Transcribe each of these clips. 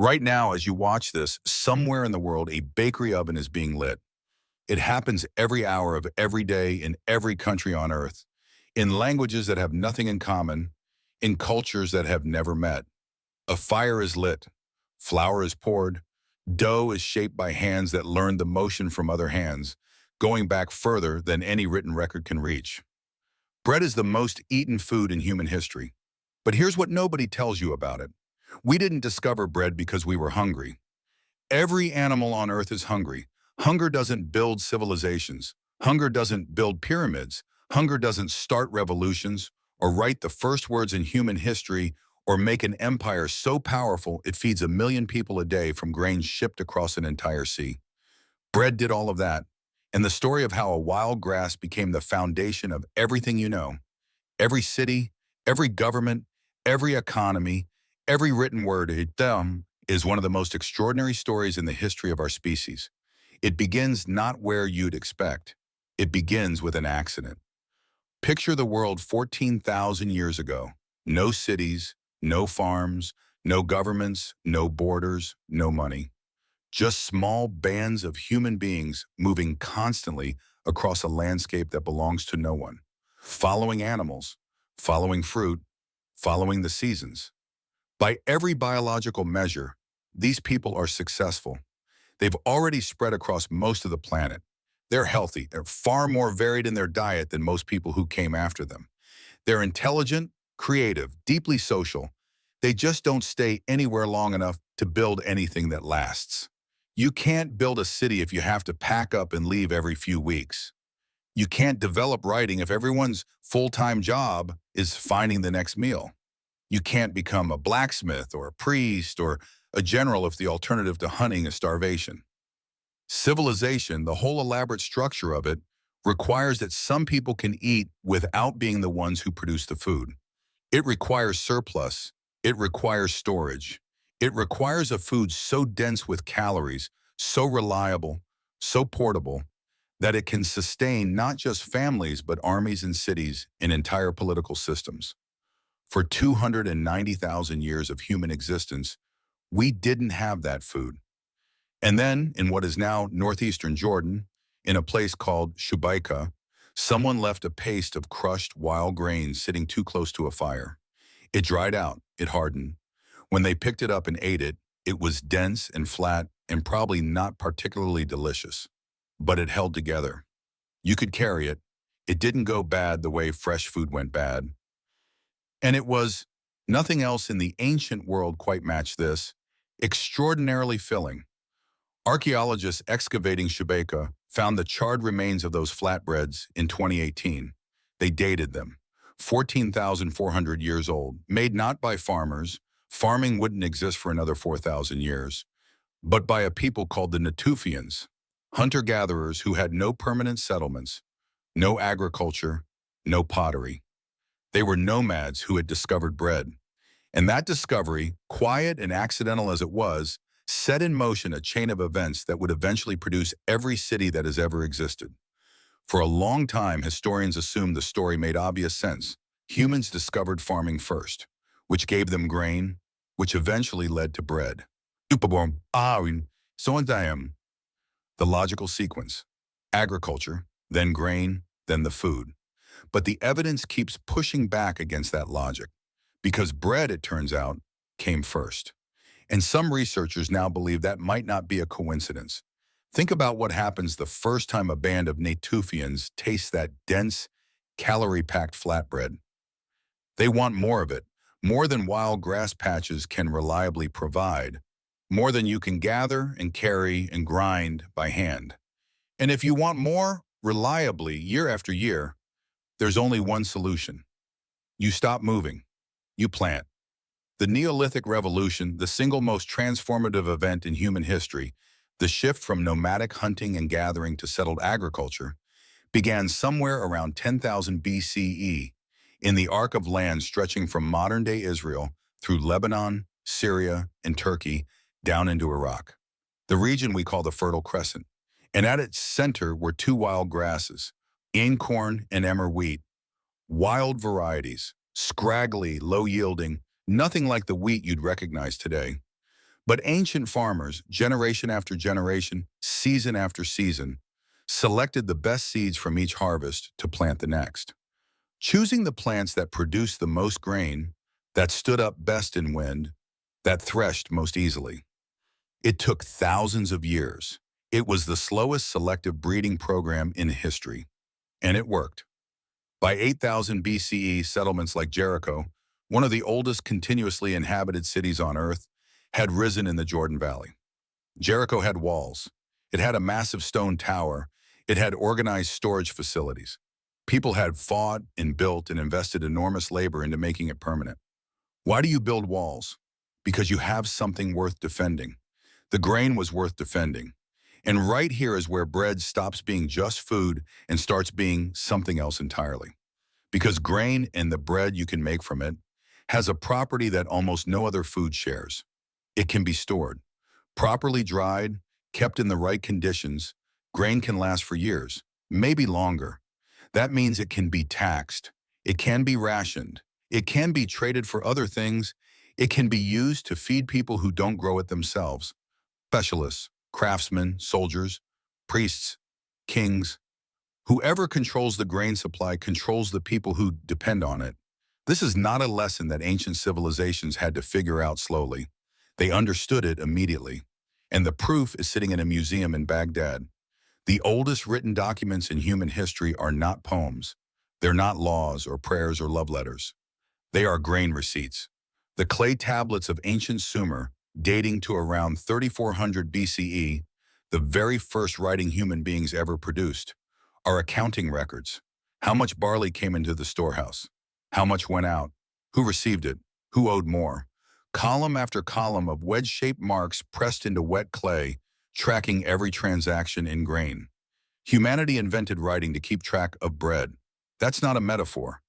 Right now, as you watch this, somewhere in the world, a bakery oven is being lit. It happens every hour of every day in every country on earth, in languages that have nothing in common, in cultures that have never met. A fire is lit, flour is poured, dough is shaped by hands that learned the motion from other hands, going back further than any written record can reach. Bread is the most eaten food in human history. But here's what nobody tells you about it. We didn't discover bread because we were hungry. Every animal on earth is hungry. Hunger doesn't build civilizations. Hunger doesn't build pyramids. Hunger doesn't start revolutions or write the first words in human history or make an empire so powerful it feeds 1 million people a day from grains shipped across an entire sea. Bread did all of that. And the story of how a wild grass became the foundation of everything you know, every city, every government, every economy, every written word, is one of the most extraordinary stories in the history of our species. It begins not where you'd expect. It begins with an accident. Picture the world 14,000 years ago. No cities, no farms, no governments, no borders, no money. Just small bands of human beings moving constantly across a landscape that belongs to no one. Following animals, following fruit, following the seasons. By every biological measure, these people are successful. They've already spread across most of the planet. They're healthy. They're far more varied in their diet than most people who came after them. They're intelligent, creative, deeply social. They just don't stay anywhere long enough to build anything that lasts. You can't build a city if you have to pack up and leave every few weeks. You can't develop writing if everyone's full-time job is finding the next meal. You can't become a blacksmith or a priest or a general if the alternative to hunting is starvation. Civilization, the whole elaborate structure of it, requires that some people can eat without being the ones who produce the food. It requires surplus. It requires storage. It requires a food so dense with calories, so reliable, so portable, that it can sustain not just families but armies and cities and entire political systems. For 290,000 years of human existence, we didn't have that food. And then, in what is now northeastern Jordan, in a place called Shubaika, someone left a paste of crushed wild grains sitting too close to a fire. It dried out, it hardened. When they picked it up and ate it, it was dense and flat and probably not particularly delicious. But it held together. You could carry it. It didn't go bad the way fresh food went bad. And it was, nothing else in the ancient world quite matched this, extraordinarily filling. Archaeologists excavating Shubaika found the charred remains of those flatbreads in 2018. They dated them, 14,400 years old, made not by farmers. Farming wouldn't exist for another 4,000 years, but by a people called the Natufians, hunter-gatherers who had no permanent settlements, no agriculture, no pottery. They were nomads who had discovered bread. And that discovery, quiet and accidental as it was, set in motion a chain of events that would eventually produce every city that has ever existed. For a long time, historians assumed the story made obvious sense. Humans discovered farming first, which gave them grain, which eventually led to bread. The logical sequence: agriculture, then grain, then the food. But the evidence keeps pushing back against that logic, because bread, it turns out, came first. And some researchers now believe that might not be a coincidence. Think about what happens the first time a band of Natufians tastes that dense, calorie-packed flatbread. They want more of it, more than wild grass patches can reliably provide, more than you can gather and carry and grind by hand. And if you want more reliably year after year, there's only one solution. You stop moving. You plant. The Neolithic Revolution, the single most transformative event in human history, the shift from nomadic hunting and gathering to settled agriculture, began somewhere around 10,000 BCE in the arc of land stretching from modern-day Israel through Lebanon, Syria, and Turkey down into Iraq, the region we call the Fertile Crescent. And at its center were two wild grasses, einkorn and emmer wheat, wild varieties, scraggly, low-yielding, nothing like the wheat you'd recognize today. But ancient farmers, generation after generation, season after season, selected the best seeds from each harvest to plant the next, choosing the plants that produced the most grain, that stood up best in wind, that threshed most easily. It took thousands of years. It was the slowest selective breeding program in history, and it worked. By 8000 BCE, settlements like Jericho, one of the oldest continuously inhabited cities on Earth, had risen in the Jordan Valley. Jericho had walls. It had a massive stone tower. It had organized storage facilities. People had fought and built and invested enormous labor into making it permanent. Why do you build walls? Because you have something worth defending. The grain was worth defending. And right here is where bread stops being just food and starts being something else entirely. Because grain and the bread you can make from it has a property that almost no other food shares. It can be stored. Properly dried, kept in the right conditions, grain can last for years, maybe longer. That means it can be taxed. It can be rationed. It can be traded for other things. It can be used to feed people who don't grow it themselves. Specialists, craftsmen, soldiers, priests, kings. Whoever controls the grain supply controls the people who depend on it. This is not a lesson that ancient civilizations had to figure out slowly. They understood it immediately. And the proof is sitting in a museum in Baghdad. The oldest written documents in human history are not poems. They're not laws or prayers or love letters. They are grain receipts. The clay tablets of ancient Sumer, dating to around 3400 BCE, the very first writing human beings ever produced, are accounting records. How much barley came into the storehouse? How much went out? Who received it? Who owed more? Column after column of wedge-shaped marks pressed into wet clay, tracking every transaction in grain. Humanity invented writing to keep track of bread. That's not a metaphor.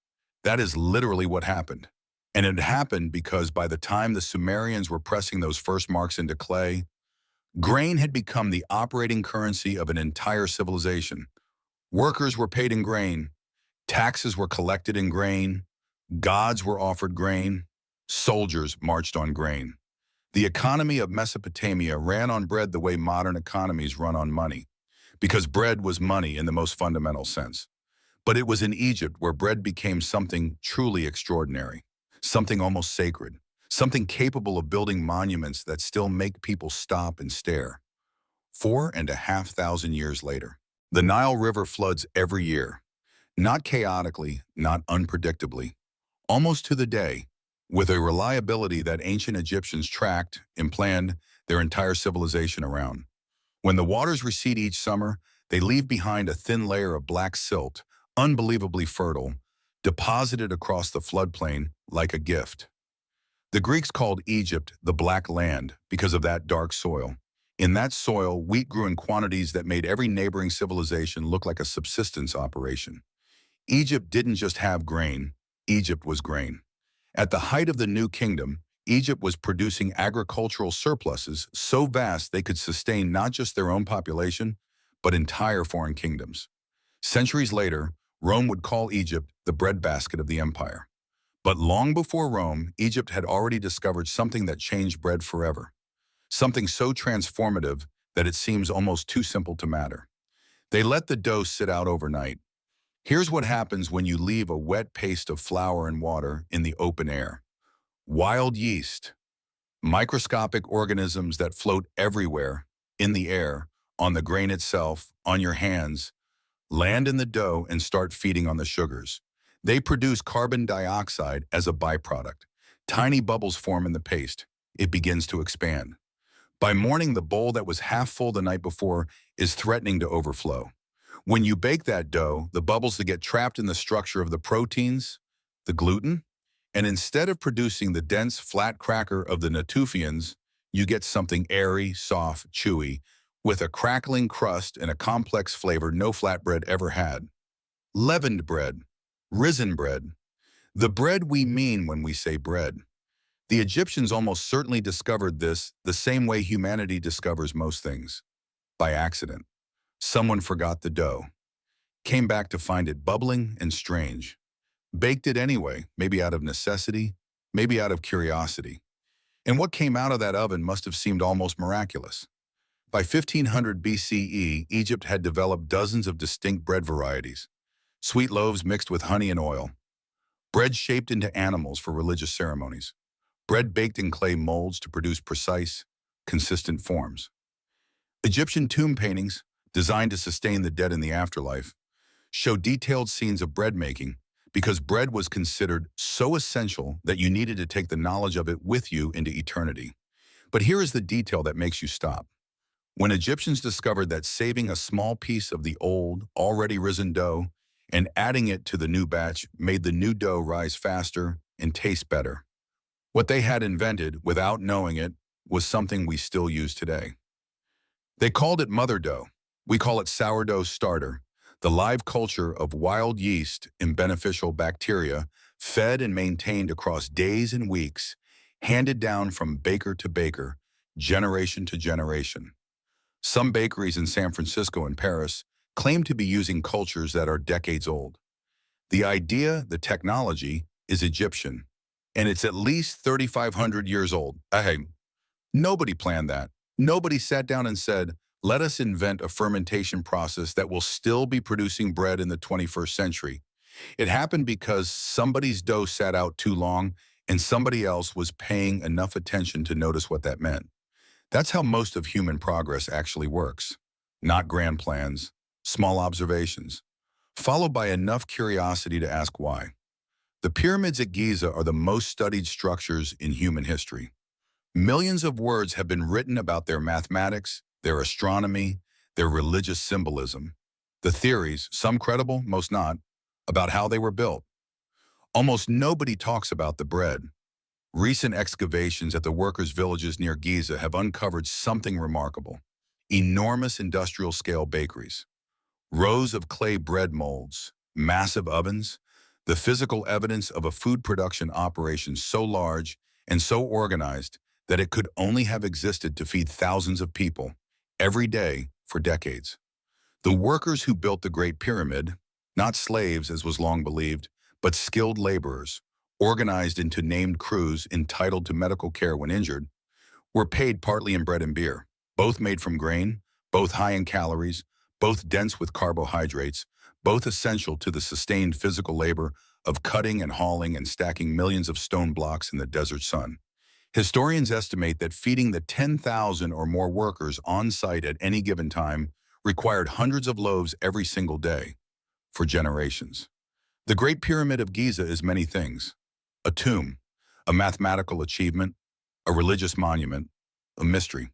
That is literally what happened. And it happened because by the time the Sumerians were pressing those first marks into clay, grain had become the operating currency of an entire civilization. Workers were paid in grain, taxes were collected in grain, gods were offered grain, soldiers marched on grain. The economy of Mesopotamia ran on bread the way modern economies run on money, because bread was money in the most fundamental sense. But it was in Egypt where bread became something truly extraordinary, something almost sacred, something capable of building monuments that still make people stop and stare. 4,500 years later, the Nile River floods every year, not chaotically, not unpredictably, almost to the day, with a reliability that ancient Egyptians tracked and planned their entire civilization around. When the waters recede each summer, they leave behind a thin layer of black silt, unbelievably fertile, deposited across the floodplain like a gift. The Greeks called Egypt the Black Land because of that dark soil. In that soil, wheat grew in quantities that made every neighboring civilization look like a subsistence operation. Egypt didn't just have grain, Egypt was grain. At the height of the New Kingdom, Egypt was producing agricultural surpluses so vast they could sustain not just their own population, but entire foreign kingdoms. Centuries later, Rome would call Egypt the breadbasket of the empire. But long before Rome, Egypt had already discovered something that changed bread forever. Something so transformative that it seems almost too simple to matter. They let the dough sit out overnight. Here's what happens when you leave a wet paste of flour and water in the open air. Wild yeast, microscopic organisms that float everywhere, in the air, on the grain itself, on your hands, land in the dough and start feeding on the sugars. They produce carbon dioxide as a byproduct. Tiny bubbles form in the paste. It begins to expand. By morning, the bowl that was half full the night before is threatening to overflow. When you bake that dough, the bubbles that get trapped in the structure of the proteins, the gluten, and instead of producing the dense, flat cracker of the Natufians, you get something airy, soft, chewy, with a crackling crust and a complex flavor no flatbread ever had. Leavened bread, risen bread, the bread we mean when we say bread. The Egyptians almost certainly discovered this the same way humanity discovers most things, by accident. Someone forgot the dough, came back to find it bubbling and strange, baked it anyway, maybe out of necessity, maybe out of curiosity. And what came out of that oven must have seemed almost miraculous. By 1500 BCE, Egypt had developed dozens of distinct bread varieties, sweet loaves mixed with honey and oil, bread shaped into animals for religious ceremonies, bread baked in clay molds to produce precise, consistent forms. Egyptian tomb paintings, designed to sustain the dead in the afterlife, show detailed scenes of bread making because bread was considered so essential that you needed to take the knowledge of it with you into eternity. But here is the detail that makes you stop. When Egyptians discovered that saving a small piece of the old, already risen dough and adding it to the new batch made the new dough rise faster and taste better. What they had invented, without knowing it, was something we still use today. They called it mother dough. We call it sourdough starter, the live culture of wild yeast and beneficial bacteria fed and maintained across days and weeks, handed down from baker to baker, generation to generation. Some bakeries in San Francisco and Paris claim to be using cultures that are decades old. The idea, the technology, is Egyptian, and it's at least 3,500 years old. Hey, nobody planned that. Nobody sat down and said, let us invent a fermentation process that will still be producing bread in the 21st century. It happened because somebody's dough sat out too long and somebody else was paying enough attention to notice what that meant. That's how most of human progress actually works. Not grand plans, small observations, followed by enough curiosity to ask why. The pyramids at Giza are the most studied structures in human history. Millions of words have been written about their mathematics, their astronomy, their religious symbolism, the theories, some credible, most not, about how they were built. Almost nobody talks about the bread. Recent excavations at the workers' villages near Giza have uncovered something remarkable. Enormous industrial-scale bakeries, rows of clay bread molds, massive ovens, the physical evidence of a food production operation so large and so organized that it could only have existed to feed thousands of people every day for decades. The workers who built the Great Pyramid, not slaves as was long believed, but skilled laborers, organized into named crews entitled to medical care when injured, were paid partly in bread and beer, both made from grain, both high in calories, both dense with carbohydrates, both essential to the sustained physical labor of cutting and hauling and stacking millions of stone blocks in the desert sun. Historians estimate that feeding the 10,000 or more workers on site at any given time required hundreds of loaves every single day, for generations. The Great Pyramid of Giza is many things: a tomb, a mathematical achievement, a religious monument, a mystery.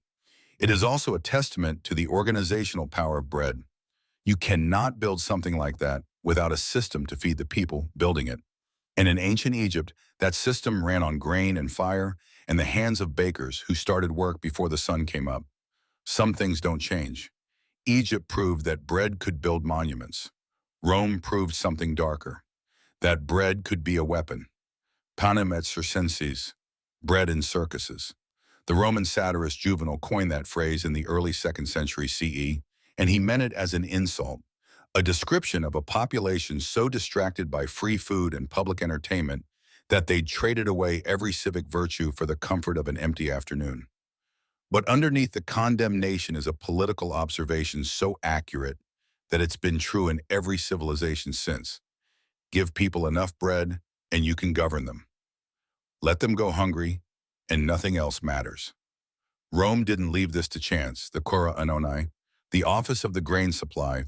It is also a testament to the organizational power of bread. You cannot build something like that without a system to feed the people building it. And in ancient Egypt, that system ran on grain and fire and the hands of bakers who started work before the sun came up. Some things don't change. Egypt proved that bread could build monuments. Rome proved something darker, that bread could be a weapon. Panem et circenses, bread in circuses. The Roman satirist Juvenal coined that phrase in the early 2nd century CE, and he meant it as an insult, a description of a population so distracted by free food and public entertainment that they'd traded away every civic virtue for the comfort of an empty afternoon. But underneath the condemnation is a political observation so accurate that it's been true in every civilization since. Give people enough bread, and you can govern them. Let them go hungry, and nothing else matters. Rome didn't leave this to chance. The Cura Annoni, the Office of the Grain Supply,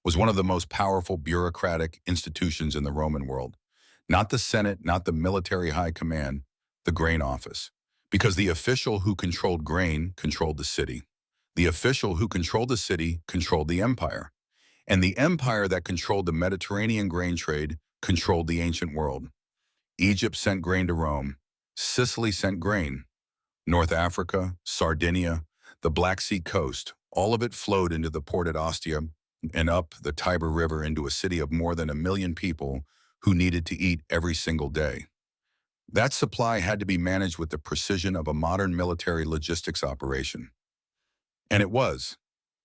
was one of the most powerful bureaucratic institutions in the Roman world. Not the Senate, not the military high command, the grain office. Because the official who controlled grain controlled the city. The official who controlled the city controlled the empire. And the empire that controlled the Mediterranean grain trade controlled the ancient world. Egypt sent grain to Rome. Sicily sent grain. North Africa, Sardinia, the Black Sea coast, all of it flowed into the port at Ostia and up the Tiber River into a city of more than 1 million people who needed to eat every single day. That supply had to be managed with the precision of a modern military logistics operation. And it was.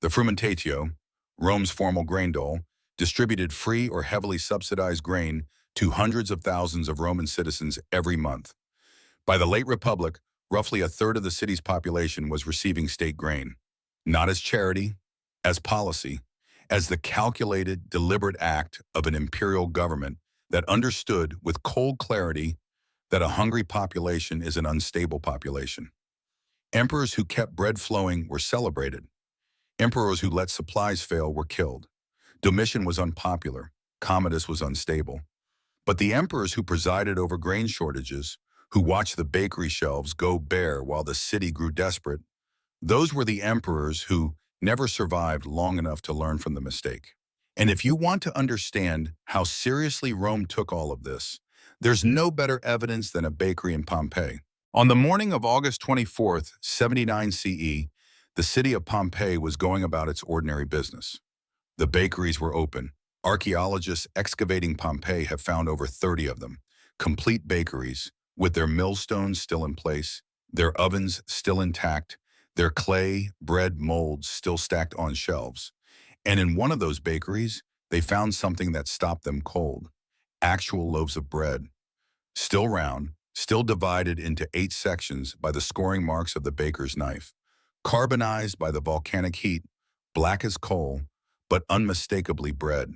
The frumentatio, Rome's formal grain dole, distributed free or heavily subsidized grain to hundreds of thousands of Roman citizens every month. By the late Republic, Roughly a third of the city's population was receiving state grain, not as charity, as policy, as the calculated, deliberate act of an imperial government that understood with cold clarity that a hungry population is an unstable population. Emperors who kept bread flowing were celebrated. Emperors who let supplies fail were killed. Domitian was unpopular. Commodus was unstable. But the emperors who presided over grain shortages, who watched the bakery shelves go bare while the city grew desperate, those were the emperors who never survived long enough to learn from the mistake. And if you want to understand how seriously Rome took all of this, there's no better evidence than a bakery in Pompeii. On the morning of August 24th, 79 CE, the city of Pompeii was going about its ordinary business. The bakeries were open. Archaeologists excavating Pompeii have found over 30 of them, complete bakeries, with their millstones still in place, their ovens still intact, their clay bread molds still stacked on shelves. And in one of those bakeries, they found something that stopped them cold: actual loaves of bread, still round, still divided into 8 sections by the scoring marks of the baker's knife, carbonized by the volcanic heat, black as coal, but unmistakably bread.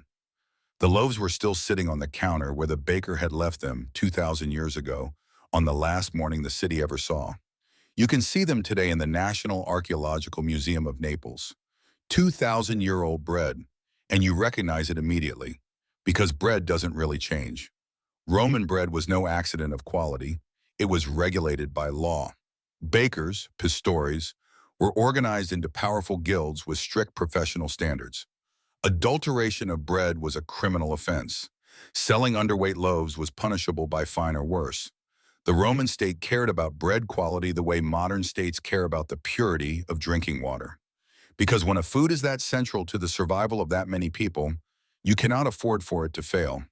The loaves were still sitting on the counter where the baker had left them 2,000 years ago, on the last morning the city ever saw. You can see them today in the National Archaeological Museum of Naples. 2,000-year-old bread, and you recognize it immediately, because bread doesn't really change. Roman bread was no accident of quality. It was regulated by law. Bakers, pastores, were organized into powerful guilds with strict professional standards. Adulteration of bread was a criminal offense. Selling underweight loaves was punishable by fine or worse. The Roman state cared about bread quality the way modern states care about the purity of drinking water. Because when a food is that central to the survival of that many people, you cannot afford for it to fail.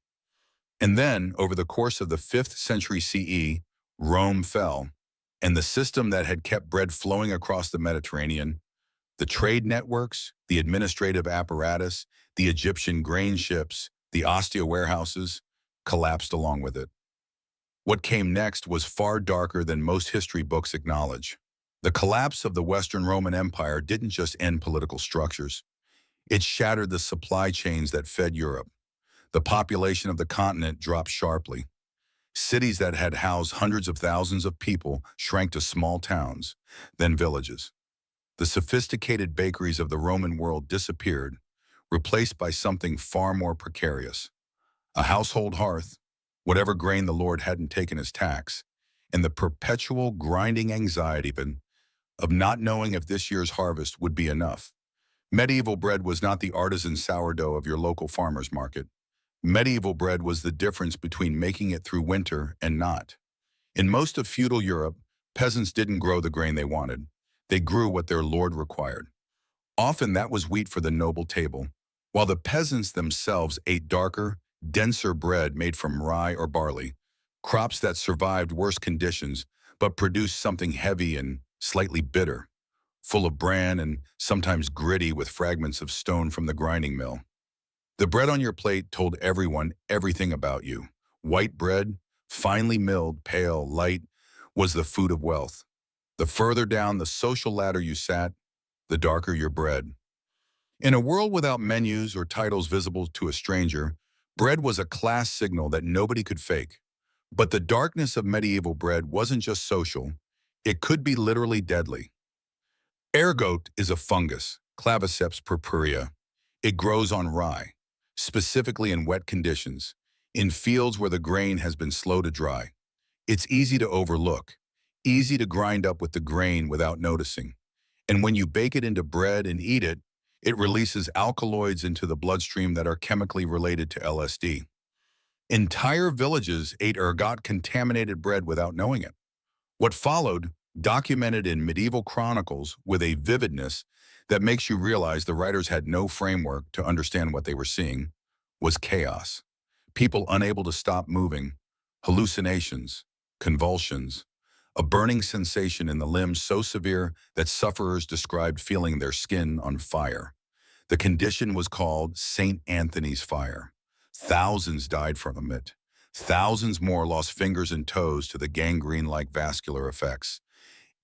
And then, over the course of the 5th century CE, Rome fell, and the system that had kept bread flowing across the Mediterranean, the trade networks, the administrative apparatus, the Egyptian grain ships, the Ostia warehouses, collapsed along with it. What came next was far darker than most history books acknowledge. The collapse of the Western Roman Empire didn't just end political structures. It shattered the supply chains that fed Europe. The population of the continent dropped sharply. Cities that had housed hundreds of thousands of people shrank to small towns, then villages. The sophisticated bakeries of the Roman world disappeared, replaced by something far more precarious: a household hearth, whatever grain the Lord hadn't taken as tax, and the perpetual grinding anxiety of not knowing if this year's harvest would be enough. Medieval bread was not the artisan sourdough of your local farmer's market. Medieval bread was the difference between making it through winter and not. In most of feudal Europe, peasants didn't grow the grain they wanted. They grew what their lord required. Often that was wheat for the noble table, while the peasants themselves ate darker, denser bread made from rye or barley, crops that survived worse conditions but produced something heavy and slightly bitter, full of bran and sometimes gritty with fragments of stone from the grinding mill. The bread on your plate told everyone everything about you. White bread, finely milled, pale, light, was the food of wealth. The further down the social ladder you sat, the darker your bread. In a world without menus or titles visible to a stranger, bread was a class signal that nobody could fake. But the darkness of medieval bread wasn't just social. It could be literally deadly. Ergot is a fungus, Claviceps purpurea. It grows on rye, specifically in wet conditions, in fields where the grain has been slow to dry. It's easy to overlook, easy to grind up with the grain without noticing. And when you bake it into bread and eat it, it releases alkaloids into the bloodstream that are chemically related to LSD. Entire villages ate ergot contaminated bread without knowing it. What followed, documented in medieval chronicles with a vividness that makes you realize the writers had no framework to understand what they were seeing, was chaos. People unable to stop moving, hallucinations, convulsions, a burning sensation in the limbs so severe that sufferers described feeling their skin on fire. The condition was called St. Anthony's fire. Thousands died from it. Thousands more lost fingers and toes to the gangrene-like vascular effects.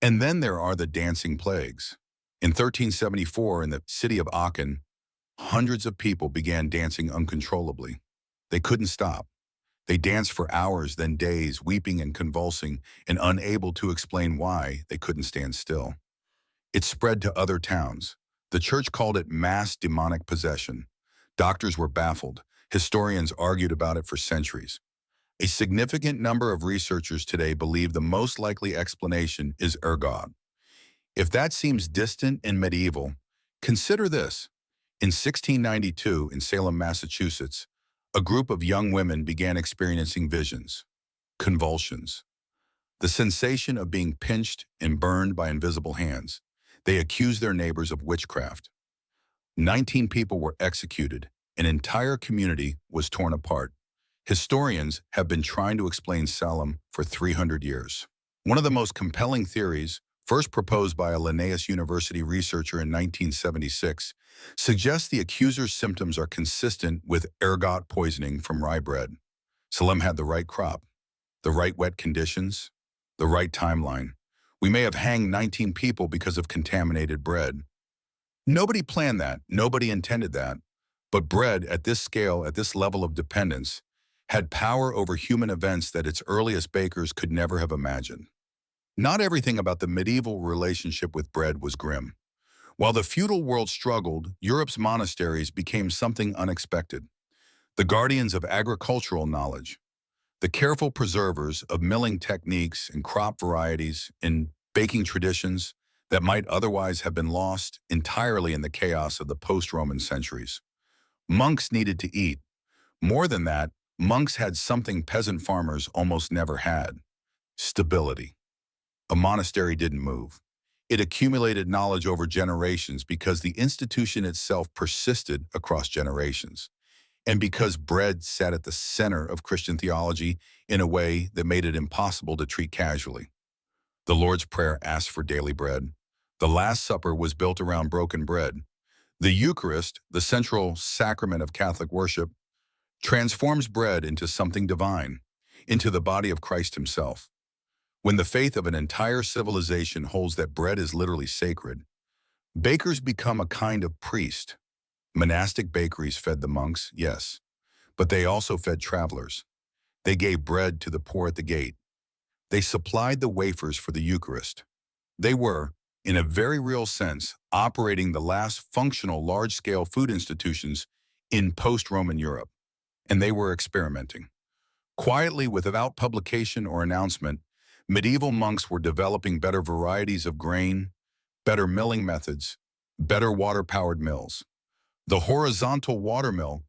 And then there are the dancing plagues. In 1374, in the city of Aachen, hundreds of people began dancing uncontrollably. They couldn't stop. They danced for hours, then days, weeping and convulsing, and unable to explain why they couldn't stand still. It spread to other towns. The church called it mass demonic possession. Doctors were baffled. Historians argued about it for centuries. A significant number of researchers today believe the most likely explanation is ergot. If that seems distant and medieval, consider this. In 1692, in Salem, Massachusetts, a group of young women began experiencing visions, convulsions, the sensation of being pinched and burned by invisible hands. They accused their neighbors of witchcraft. 19 people were executed. An entire community was torn apart. Historians have been trying to explain Salem for 300 years. One of the most compelling theories, first proposed by a Linnaeus University researcher in 1976, suggests the accuser's symptoms are consistent with ergot poisoning from rye bread. Salem had the right crop, the right wet conditions, the right timeline. We may have hanged 19 people because of contaminated bread. Nobody planned that. Nobody intended that. But bread, at this scale, at this level of dependence, had power over human events that its earliest bakers could never have imagined. Not everything about the medieval relationship with bread was grim. While the feudal world struggled, Europe's monasteries became something unexpected. The guardians of agricultural knowledge, the careful preservers of milling techniques and crop varieties and baking traditions that might otherwise have been lost entirely in the chaos of the post-Roman centuries. Monks needed to eat. More than that, monks had something peasant farmers almost never had: stability. A monastery didn't move. It accumulated knowledge over generations because the institution itself persisted across generations, and because bread sat at the center of Christian theology in a way that made it impossible to treat casually. The Lord's Prayer asked for daily bread. The Last Supper was built around broken bread. The Eucharist, the central sacrament of Catholic worship, transforms bread into something divine, into the body of Christ himself. When the faith of an entire civilization holds that bread is literally sacred, bakers become a kind of priest. Monastic bakeries fed the monks, yes, but they also fed travelers. They gave bread to the poor at the gate. They supplied the wafers for the Eucharist. They were, in a very real sense, operating the last functional large-scale food institutions in post-Roman Europe. And they were experimenting. Quietly, without publication or announcement, medieval monks were developing better varieties of grain, better milling methods, better water-powered mills. The horizontal water mill,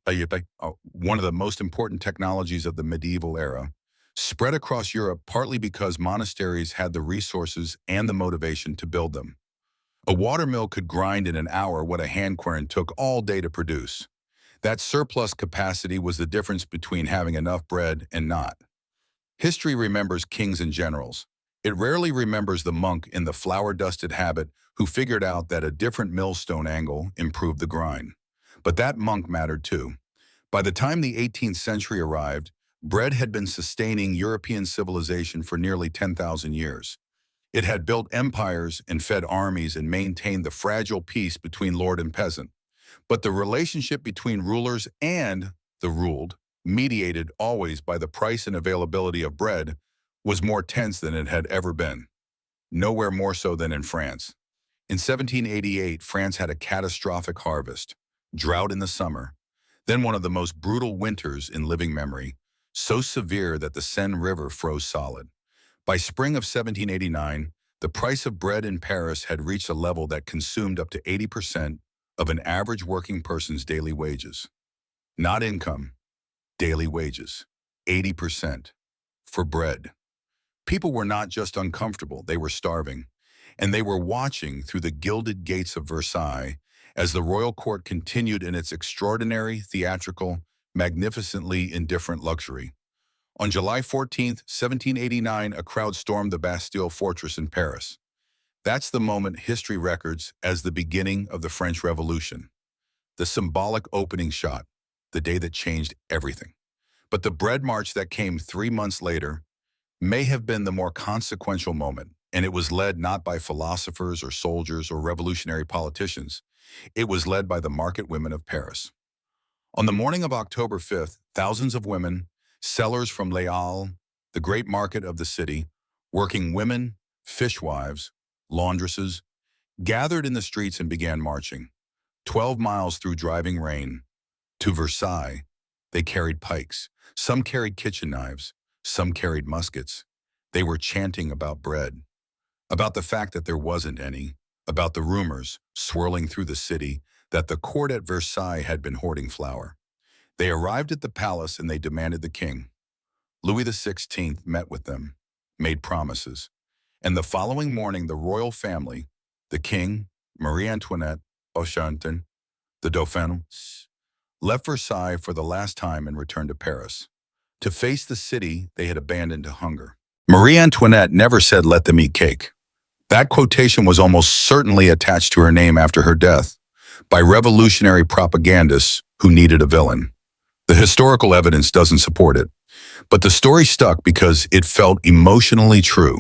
one of the most important technologies of the medieval era, spread across Europe partly because monasteries had the resources and the motivation to build them. A water mill could grind in an hour what a hand quern took all day to produce. That surplus capacity was the difference between having enough bread and not. History remembers kings and generals. It rarely remembers the monk in the flour-dusted habit who figured out that a different millstone angle improved the grind. But that monk mattered too. By the time the 18th century arrived, bread had been sustaining European civilization for nearly 10,000 years. It had built empires and fed armies and maintained the fragile peace between lord and peasant. But the relationship between rulers and the ruled, mediated always by the price and availability of bread, was more tense than it had ever been. Nowhere more so than in France. In 1788, France had a catastrophic harvest, drought in the summer, then one of the most brutal winters in living memory, so severe that the Seine River froze solid. By spring of 1789, the price of bread in Paris had reached a level that consumed up to 80% of an average working person's daily wages. Not income, daily wages. 80% for bread. People were not just uncomfortable, they were starving. And they were watching through the gilded gates of Versailles as the royal court continued in its extraordinary, theatrical, magnificently indifferent luxury. On July 14, 1789, a crowd stormed the Bastille fortress in Paris. That's the moment history records as the beginning of the French Revolution. The symbolic opening shot, the day that changed everything. But the bread march that came 3 months later may have been the more consequential moment. And it was led not by philosophers or soldiers or revolutionary politicians. It was led by the market women of Paris. On the morning of October 5th, thousands of women, sellers from Les Halles, the great market of the city, working women, fishwives, laundresses, gathered in the streets and began marching. 12 miles through driving rain, to Versailles, they carried pikes. Some carried kitchen knives. Some carried muskets. They were chanting about bread, about the fact that there wasn't any, about the rumors swirling through the city that the court at Versailles had been hoarding flour. They arrived at the palace and they demanded the king. Louis XVI met with them, made promises. And the following morning, the royal family, the king, Marie Antoinette, Beauchamp, the Dauphin, left Versailles for the last time and returned to Paris, to face the city they had abandoned to hunger. Marie Antoinette never said, "Let them eat cake." That quotation was almost certainly attached to her name after her death by revolutionary propagandists who needed a villain. The historical evidence doesn't support it, but the story stuck because it felt emotionally true.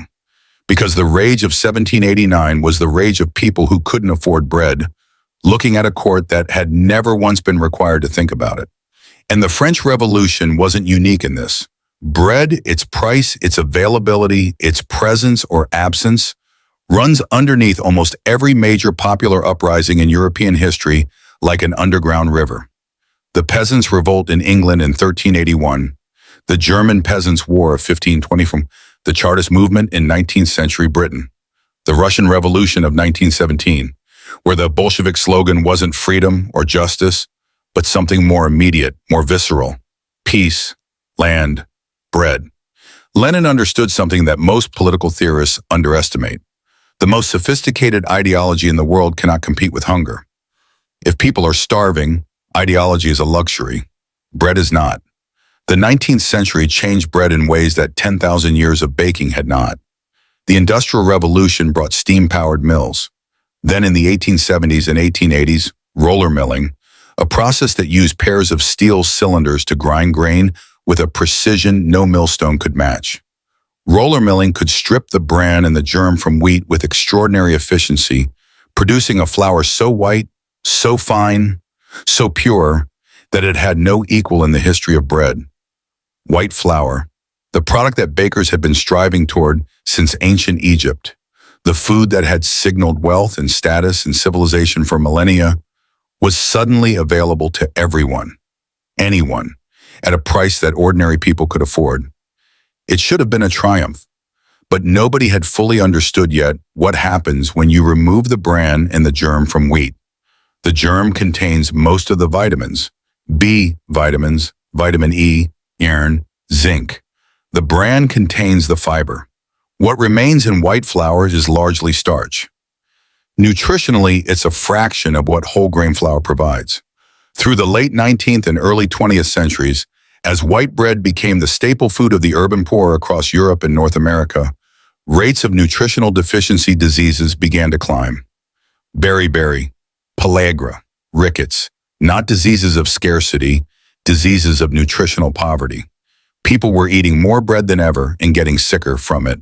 Because the rage of 1789 was the rage of people who couldn't afford bread, looking at a court that had never once been required to think about it. And the French Revolution wasn't unique in this. Bread, its price, its availability, its presence or absence, runs underneath almost every major popular uprising in European history like an underground river. The Peasants' Revolt in England in 1381, the German Peasants' War of 1520, from the Chartist movement in 19th century Britain, the Russian Revolution of 1917, where the Bolshevik slogan wasn't freedom or justice, but something more immediate, more visceral: peace, land, bread. Lenin understood something that most political theorists underestimate. The most sophisticated ideology in the world cannot compete with hunger. If people are starving, ideology is a luxury. Bread is not. The 19th century changed bread in ways that 10,000 years of baking had not. The Industrial Revolution brought steam-powered mills. Then in the 1870s and 1880s, roller milling, a process that used pairs of steel cylinders to grind grain with a precision no millstone could match. Roller milling could strip the bran and the germ from wheat with extraordinary efficiency, producing a flour so white, so fine, so pure, that it had no equal in the history of bread. White flour, the product that bakers had been striving toward since ancient Egypt, the food that had signaled wealth and status and civilization for millennia, was suddenly available to everyone, anyone, at a price that ordinary people could afford. It should have been a triumph, but nobody had fully understood yet what happens when you remove the bran and the germ from wheat. The germ contains most of the vitamins, B vitamins, vitamin E, iron, zinc. The bran contains the fiber. What remains in white flour is largely starch. Nutritionally, it's a fraction of what whole grain flour provides. Through the late 19th and early 20th centuries, as white bread became the staple food of the urban poor across Europe and North America, rates of nutritional deficiency diseases began to climb. Beriberi, pellagra, rickets, not diseases of scarcity, diseases of nutritional poverty. People were eating more bread than ever and getting sicker from it.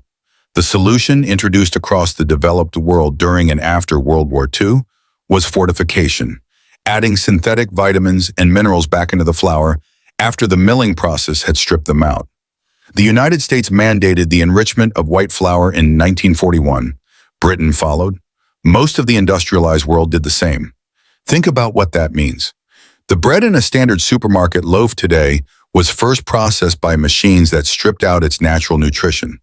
The solution, introduced across the developed world during and after World War II, was fortification, adding synthetic vitamins and minerals back into the flour after the milling process had stripped them out. The United States mandated the enrichment of white flour in 1941. Britain followed. Most of the industrialized world did the same. Think about what that means. The bread in a standard supermarket loaf today was first processed by machines that stripped out its natural nutrition.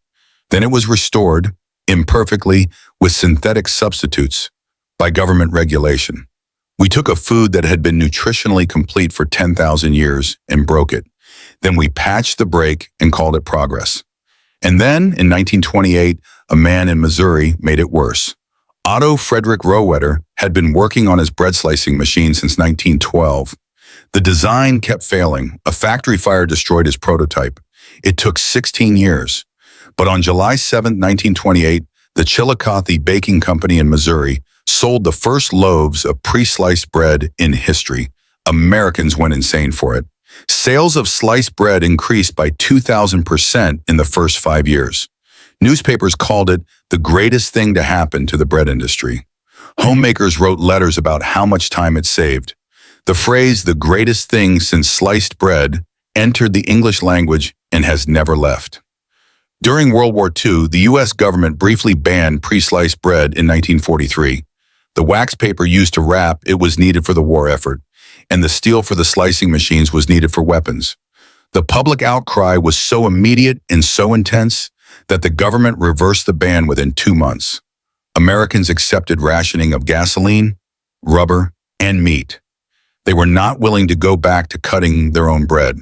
Then it was restored, imperfectly, with synthetic substitutes, by government regulation. We took a food that had been nutritionally complete for 10,000 years and broke it. Then we patched the break and called it progress. And then, in 1928, a man in Missouri made it worse. Otto Frederick Rohwedder had been working on his bread slicing machine since 1912. The design kept failing. A factory fire destroyed his prototype. It took 16 years. But on July 7, 1928, the Chillicothe Baking Company in Missouri sold the first loaves of pre-sliced bread in history. Americans went insane for it. Sales of sliced bread increased by 2,000% in the first 5 years. Newspapers called it the greatest thing to happen to the bread industry. Homemakers wrote letters about how much time it saved. The phrase, the greatest thing since sliced bread, entered the English language and has never left. During World War II, the U.S. government briefly banned pre-sliced bread in 1943. The wax paper used to wrap it was needed for the war effort, and the steel for the slicing machines was needed for weapons. The public outcry was so immediate and so intense that the government reversed the ban within 2 months. Americans accepted rationing of gasoline, rubber, and meat. They were not willing to go back to cutting their own bread.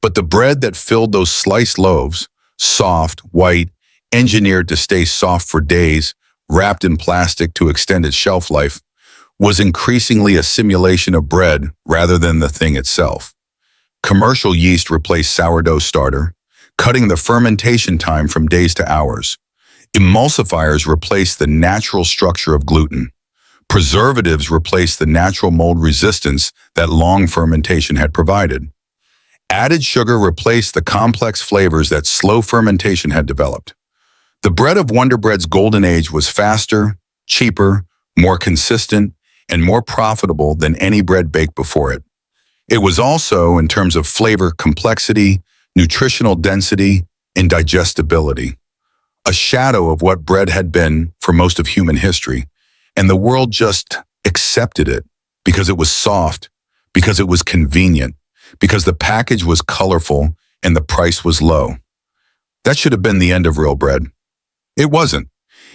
But the bread that filled those sliced loaves, soft, white, engineered to stay soft for days, wrapped in plastic to extend its shelf life, was increasingly a simulation of bread rather than the thing itself. Commercial yeast replaced sourdough starter, cutting the fermentation time from days to hours. Emulsifiers replaced the natural structure of gluten. Preservatives replaced the natural mold resistance that long fermentation had provided. Added sugar replaced the complex flavors that slow fermentation had developed. The bread of Wonder Bread's golden age was faster, cheaper, more consistent, and more profitable than any bread baked before it. It was also, in terms of flavor complexity, nutritional density, and digestibility, a shadow of what bread had been for most of human history, and the world just accepted it because it was soft, because it was convenient, because the package was colorful and the price was low. That should have been the end of real bread. It wasn't.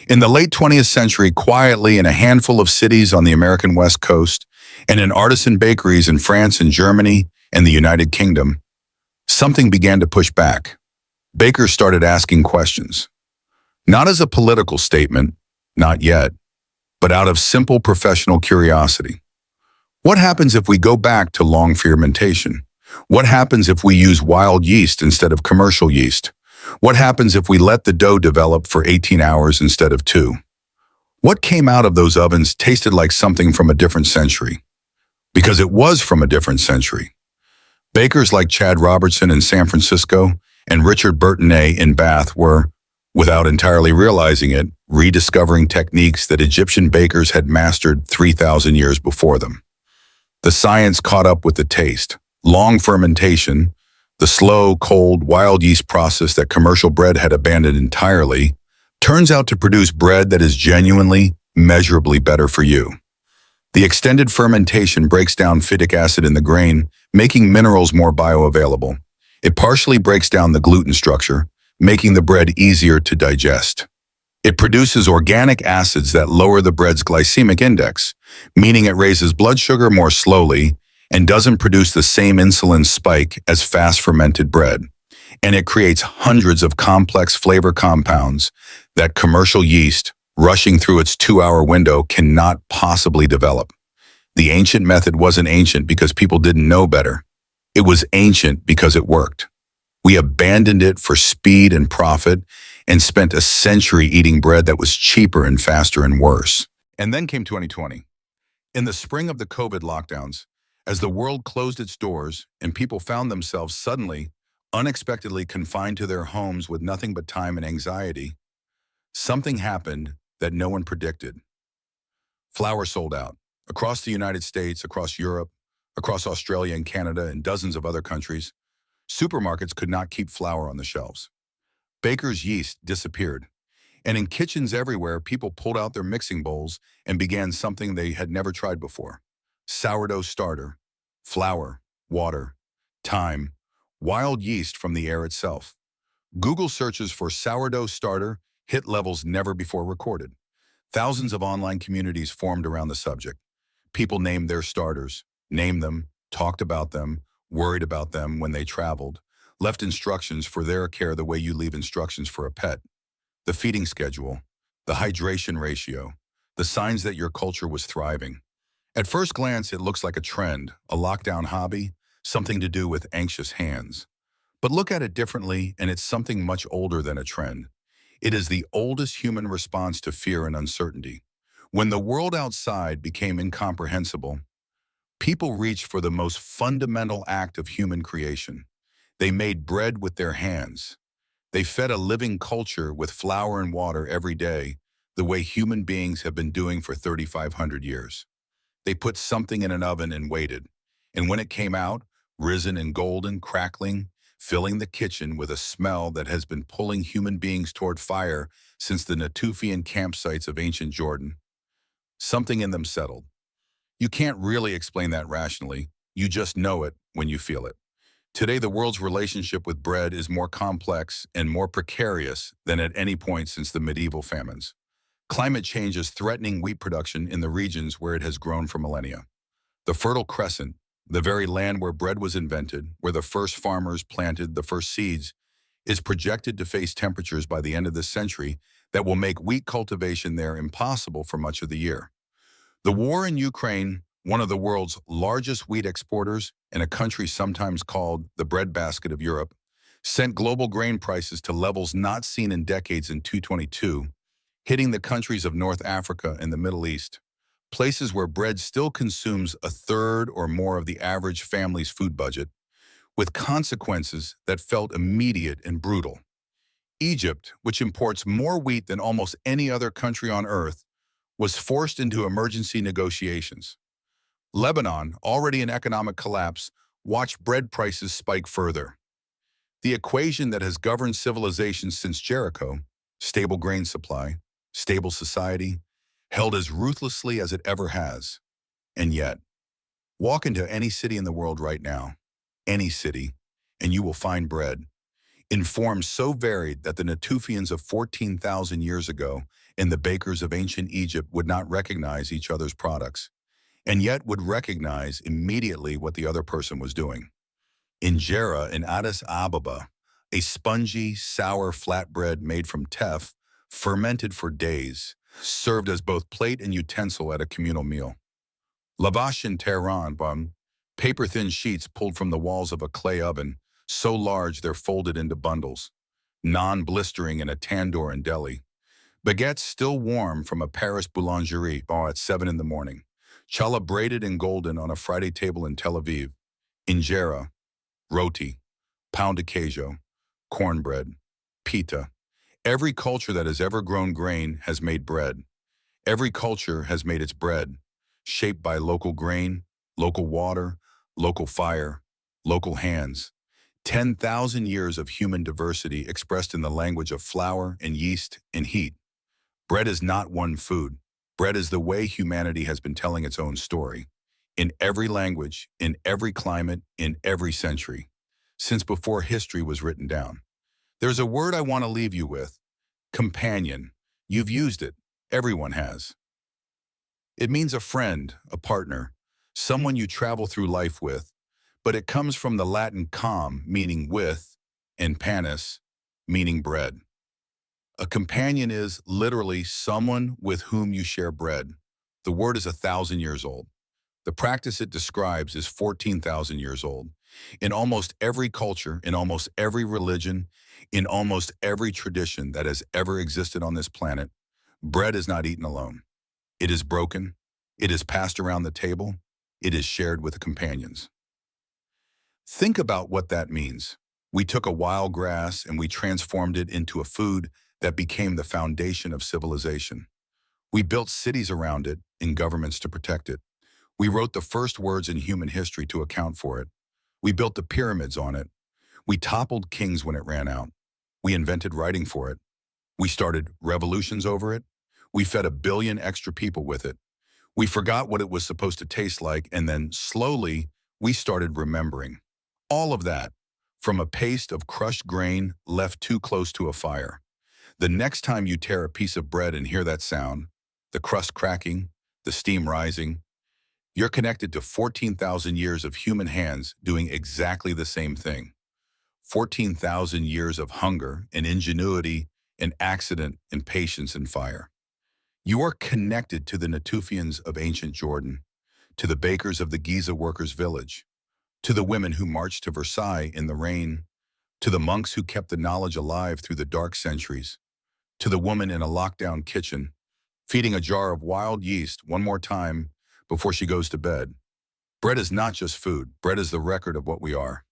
In the late 20th century, quietly in a handful of cities on the American West Coast, and in artisan bakeries in France and Germany and the United Kingdom, something began to push back. Bakers started asking questions. Not as a political statement, not yet, but out of simple professional curiosity. What happens if we go back to long fermentation? What happens if we use wild yeast instead of commercial yeast? What happens if we let the dough develop for 18 hours instead of 2? What came out of those ovens tasted like something from a different century. Because it was from a different century. Bakers like Chad Robertson in San Francisco and Richard Bertonet in Bath were, without entirely realizing it, rediscovering techniques that Egyptian bakers had mastered 3,000 years before them. The science caught up with the taste. Long fermentation, the slow, cold, wild yeast process that commercial bread had abandoned entirely, turns out to produce bread that is genuinely, measurably better for you. The extended fermentation breaks down phytic acid in the grain, making minerals more bioavailable. It partially breaks down the gluten structure, making the bread easier to digest. It produces organic acids that lower the bread's glycemic index, meaning it raises blood sugar more slowly and doesn't produce the same insulin spike as fast-fermented bread. And it creates hundreds of complex flavor compounds that commercial yeast, rushing through its 2-hour window, cannot possibly develop. The ancient method wasn't ancient because people didn't know better. It was ancient because it worked. We abandoned it for speed and profit and spent a century eating bread that was cheaper and faster and worse. And then came 2020. In the spring of the COVID lockdowns, as the world closed its doors and people found themselves suddenly, unexpectedly confined to their homes with nothing but time and anxiety, something happened that no one predicted. Flour sold out. Across the United States, across Europe, across Australia and Canada and dozens of other countries, supermarkets could not keep flour on the shelves. Bakers' yeast disappeared. And in kitchens everywhere, people pulled out their mixing bowls and began something they had never tried before. Sourdough starter, flour, water, time, wild yeast from the air itself. Google searches for sourdough starter hit levels never before recorded. Thousands of online communities formed around the subject. People named their starters, named them, talked about them, worried about them when they traveled, left instructions for their care the way you leave instructions for a pet. The feeding schedule, the hydration ratio, the signs that your culture was thriving. At first glance, it looks like a trend, a lockdown hobby, something to do with anxious hands. But look at it differently, and it's something much older than a trend. It is the oldest human response to fear and uncertainty. When the world outside became incomprehensible, people reached for the most fundamental act of human creation. They made bread with their hands. They fed a living culture with flour and water every day, the way human beings have been doing for 3,500 years. They put something in an oven and waited. And when it came out, risen and golden, crackling, filling the kitchen with a smell that has been pulling human beings toward fire since the Natufian campsites of ancient Jordan, something in them settled. You can't really explain that rationally. You just know it when you feel it. Today, the world's relationship with bread is more complex and more precarious than at any point since the medieval famines. Climate change is threatening wheat production in the regions where it has grown for millennia. The Fertile Crescent, the very land where bread was invented, where the first farmers planted the first seeds, is projected to face temperatures by the end of this century that will make wheat cultivation there impossible for much of the year. The war in Ukraine, one of the world's largest wheat exporters and a country sometimes called the breadbasket of Europe, sent global grain prices to levels not seen in decades in 2022, hitting the countries of North Africa and the Middle East, places where bread still consumes a third or more of the average family's food budget, with consequences that felt immediate and brutal. Egypt, which imports more wheat than almost any other country on earth, was forced into emergency negotiations. Lebanon, already in economic collapse, watched bread prices spike further. The equation that has governed civilization since Jericho, stable grain supply, stable society, held as ruthlessly as it ever has. And yet, walk into any city in the world right now, any city, and you will find bread, in forms so varied that the Natufians of 14,000 years ago and the bakers of ancient Egypt would not recognize each other's products, and yet would recognize immediately what the other person was doing. Injera in Addis Ababa, a spongy, sour flatbread made from teff, fermented for days, served as both plate and utensil at a communal meal. Lavash in Tehran, paper-thin sheets pulled from the walls of a clay oven, so large they're folded into bundles, non-blistering in a tandoor in Delhi. Baguettes still warm from a Paris boulangerie at 7 in the morning. Challah braided and golden on a Friday table in Tel Aviv. Injera, roti, pounded queijo, cornbread, pita. Every culture that has ever grown grain has made bread. Every culture has made its bread, shaped by local grain, local water, local fire, local hands. 10,000 years of human diversity expressed in the language of flour and yeast and heat. Bread is not one food. Bread is the way humanity has been telling its own story. In every language, in every climate, in every century, since before history was written down. There's a word I want to leave you with: companion. You've used it. Everyone has. It means a friend, a partner, someone you travel through life with, but it comes from the Latin com, meaning with, and panis, meaning bread. A companion is literally someone with whom you share bread. The word is 1,000 years old. The practice it describes is 14,000 years old. In almost every culture, in almost every religion, in almost every tradition that has ever existed on this planet, bread is not eaten alone. It is broken. It is passed around the table. It is shared with companions. Think about what that means. We took a wild grass and we transformed it into a food that became the foundation of civilization. We built cities around it and governments to protect it. We wrote the first words in human history to account for it. We built the pyramids on it. We toppled kings when it ran out. We invented writing for it. We started revolutions over it. We fed 1 billion extra people with it. We forgot what it was supposed to taste like, and then slowly we started remembering. All of that from a paste of crushed grain left too close to a fire. The next time you tear a piece of bread and hear that sound, the crust cracking, the steam rising, you're connected to 14,000 years of human hands doing exactly the same thing. 14,000 years of hunger and ingenuity and accident and patience and fire. You are connected to the Natufians of ancient Jordan, to the bakers of the Giza workers' village, to the women who marched to Versailles in the rain, to the monks who kept the knowledge alive through the dark centuries, to the woman in a lockdown kitchen, feeding a jar of wild yeast one more time before she goes to bed. Bread is not just food. Bread is the record of what we are.